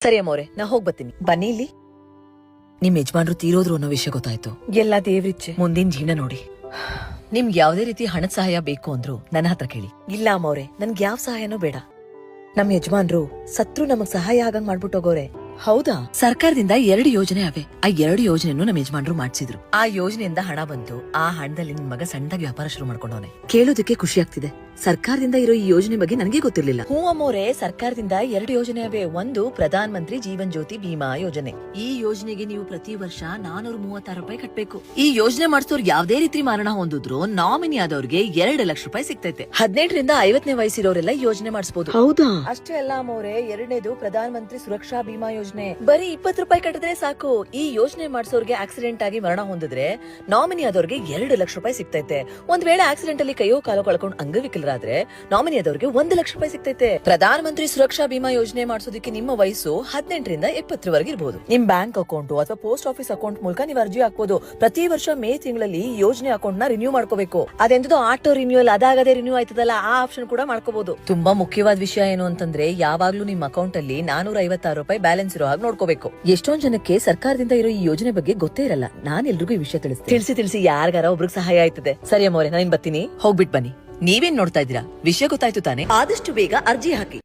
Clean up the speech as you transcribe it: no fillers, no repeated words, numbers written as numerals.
ಸರಿ ಅಮ್ಮವ್ರೆ, ನಾ ಹೋಗ್ ಬರ್ತೀನಿ. ಬನ್ನಿ ಇಲ್ಲಿ. ನಿಮ್ ಯಜಮಾನ್ರು ತೀರೋದ್ರು ಅನ್ನೋ ವಿಷಯ ಗೊತ್ತಾಯ್ತು. ಎಲ್ಲ ದೇವ್ರಿಚ್ಛೆ. ಮುಂದಿನ ಜೀವನ ನೋಡಿ. ನಿಮ್ಗೆ ಯಾವ್ದೇ ರೀತಿ ಹಣದ ಸಹಾಯ ಬೇಕು ಅಂದ್ರು ನನ್ನ ಹತ್ರ ಕೇಳಿ. ಇಲ್ಲ ಅಮ್ಮವ್ರೆ, ನನ್ಗೆ ಯಾವ ಸಹಾಯನೂ ಬೇಡ. ನಮ್ ಯಜಮಾನ್ರು ಸತ್ರು ನಮಗ್ ಸಹಾಯ ಆಗಂಗ್ ಮಾಡ್ಬಿಟ್ಟೋಗೋರೆ. ಹೌದಾ? ಸರ್ಕಾರದಿಂದ 2 ಯೋಜನೆ ಅವೆ. ಆ 2 ಯೋಜನೆಯನ್ನು ನಮ್ಮ ಯಜಮಾನ್ರು ಮಾಡ್ಸಿದ್ರು. ಆ ಯೋಜನೆಯಿಂದ ಹಣ ಬಂತು. ಆ ಹಣದಲ್ಲಿ ನಿನ್ ಮಗ ಸಣ್ಣದಾಗಿ ವ್ಯಾಪಾರ ಶುರು ಮಾಡ್ಕೊಂಡವನೆ. ಕೇಳೋದಕ್ಕೆ ಖುಷಿ ಆಗ್ತಿದೆ. ಸರ್ಕಾರದಿಂದ ಇರೋ ಈ ಯೋಜನೆ ಬಗ್ಗೆ ನನಗೆ ಗೊತ್ತಿರ್ಲಿಲ್ಲ. ಹ್ಞೂ ಅಮ್ಮೋರೆ, ಸರ್ಕಾರದಿಂದ 2 ಯೋಜನೆ ಅವೆ. ಒಂದು ಪ್ರಧಾನ ಮಂತ್ರಿ ಜೀವನ್ ಜ್ಯೋತಿ ಬಿಮಾ ಯೋಜನೆ. ಈ ಯೋಜನೆಗೆ ನೀವು ಪ್ರತಿ ವರ್ಷ 436 ರೂಪಾಯಿ ಕಟ್ಬೇಕು. ಈ ಯೋಜನೆ ಮಾಡಿಸೋರು ಯಾವ್ದೇ ರೀತಿ ಮರಣ ಹೊಂದಿದ್ರು ನಾಮಿನಿ ಆದವ್ರಿಗೆ 2 ಲಕ್ಷ ರೂಪಾಯಿ ಸಿಗ್ತೈತೆ. 18 ರಿಂದ 50ನೇ ವಯಸ್ಸಿರೋರೆಲ್ಲ ಯೋಜನೆ ಮಾಡಿಸಬಹುದು. ಹೌದಾ? ಅಷ್ಟೇ ಅಲ್ಲ ಅಮ್ಮೋರೆ, 2ನೇದು ಪ್ರಧಾನ ಮಂತ್ರಿ ಸುರಕ್ಷಾ ಬಿಮಾ ಯೋಜನೆ. ಬರೀ 20 ರೂಪಾಯಿ ಕಟ್ಟಿದ್ರೆ ಸಾಕು. ಈ ಯೋಜನೆ ಮಾಡಿಸೋರ್ಗೆ ಆಕ್ಸಿಡೆಂಟ್ ಆಗಿ ಮರಣ ಹೊಂದಿದ್ರೆ ನಾಮಿನಿ ಆದವ್ರಿಗೆ 2 ಲಕ್ಷ ರೂಪಾಯಿ ಸಿಗ್ತೈತೆ. ಒಂದ್ ವೇಳೆ ಆಕ್ಸಿಡೆಂಟ್ ಅಲ್ಲಿ ಕೈಯೋ ಕಾಲೋ ಕಳ್ಕೊಂಡು ಅಂಗವಿಕಲರಾದ್ರೆ ನಾಮಿನಿ ಆದವ್ರಿಗೆ 1 ಲಕ್ಷ ರೂಪಾಯಿ ಸಿಗ್ತೈತೆ. ಪ್ರಧಾನ ಮಂತ್ರಿ ಸುರಕ್ಷಾ ಬಿಮಾ ಯೋಜನೆ ಮಾಡಿಸೋದಕ್ಕೆ ನಿಮ್ಮ ವಯಸ್ಸು 18 ರಿಂದ 20 ವರೆಗೆ ಇರಬಹುದು. ನಿಮ್ ಬ್ಯಾಂಕ್ ಅಕೌಂಟ್ ಅಥವಾ ಪೋಸ್ಟ್ ಆಫೀಸ್ ಅಕೌಂಟ್ ಮೂಲಕ ನೀವು ಅರ್ಜಿ ಹಾಕಬಹುದು. ಪ್ರತಿ ವರ್ಷ ಮೇ ತಿಂಗಳಲ್ಲಿ ಯೋಜನೆ ಅಕೌಂಟ್ ನ ರಿನ್ಯೂ ಮಾಡ್ಕೋಬೇಕು. ಅದೆಂತದೋ ಆಟೋ ರಿನ್ಯೂವಲ್ ಅದಾಗದೆ ರಿನ್ಯೂ ಆಯ್ತದಲ್ಲ, ಆ ಆಪ್ಷನ್ ಕೂಡ ಮಾಡ್ಕೋಬಹುದು. ತುಂಬಾ ಮುಖ್ಯವಾದ ವಿಷಯ ಏನು ಅಂತಂದ್ರೆ, ಯಾವಾಗ್ಲೂ ನಿಮ್ ಅಕೌಂಟ್ ಅಲ್ಲಿ 456 ರೂಪಾಯಿ ಬ್ಯಾಲೆನ್ಸ್ ಇರೋ ಹಾಗೆ ನೋಡ್ಕೋಬೇಕು. ಎಷ್ಟೊಂದ್ ಜನಕ್ಕೆ ಸರ್ಕಾರದಿಂದ ಇರೋ ಈ ಯೋಜನೆ ಬಗ್ಗೆ ಗೊತ್ತೇ ಇರಲ್ಲ. ನಾನು ಎಲ್ರಿಗೂ ಈ ವಿಷಯ ತಿಳಿಸಿ ಯಾರಿಗಾರ ಒಬ್ರಿಗೆ ಸಹಾಯ ಆಯ್ತದೆ. ಸರಿ ಅಮ್ಮೋರೆ, ನಾನು ಬರ್ತೀನಿ. ಹೋಗ್ಬಿಟ್ ಬನ್ನಿ. ನೀವೇನ್ ನೋಡ್ತಾ ಇದ್ದೀರಾ? ವಿಷಯ ಗೊತ್ತಾಯ್ತು ತಾನೆ? ಆದಷ್ಟು ಬೇಗ ಅರ್ಜಿ ಹಾಕಿ.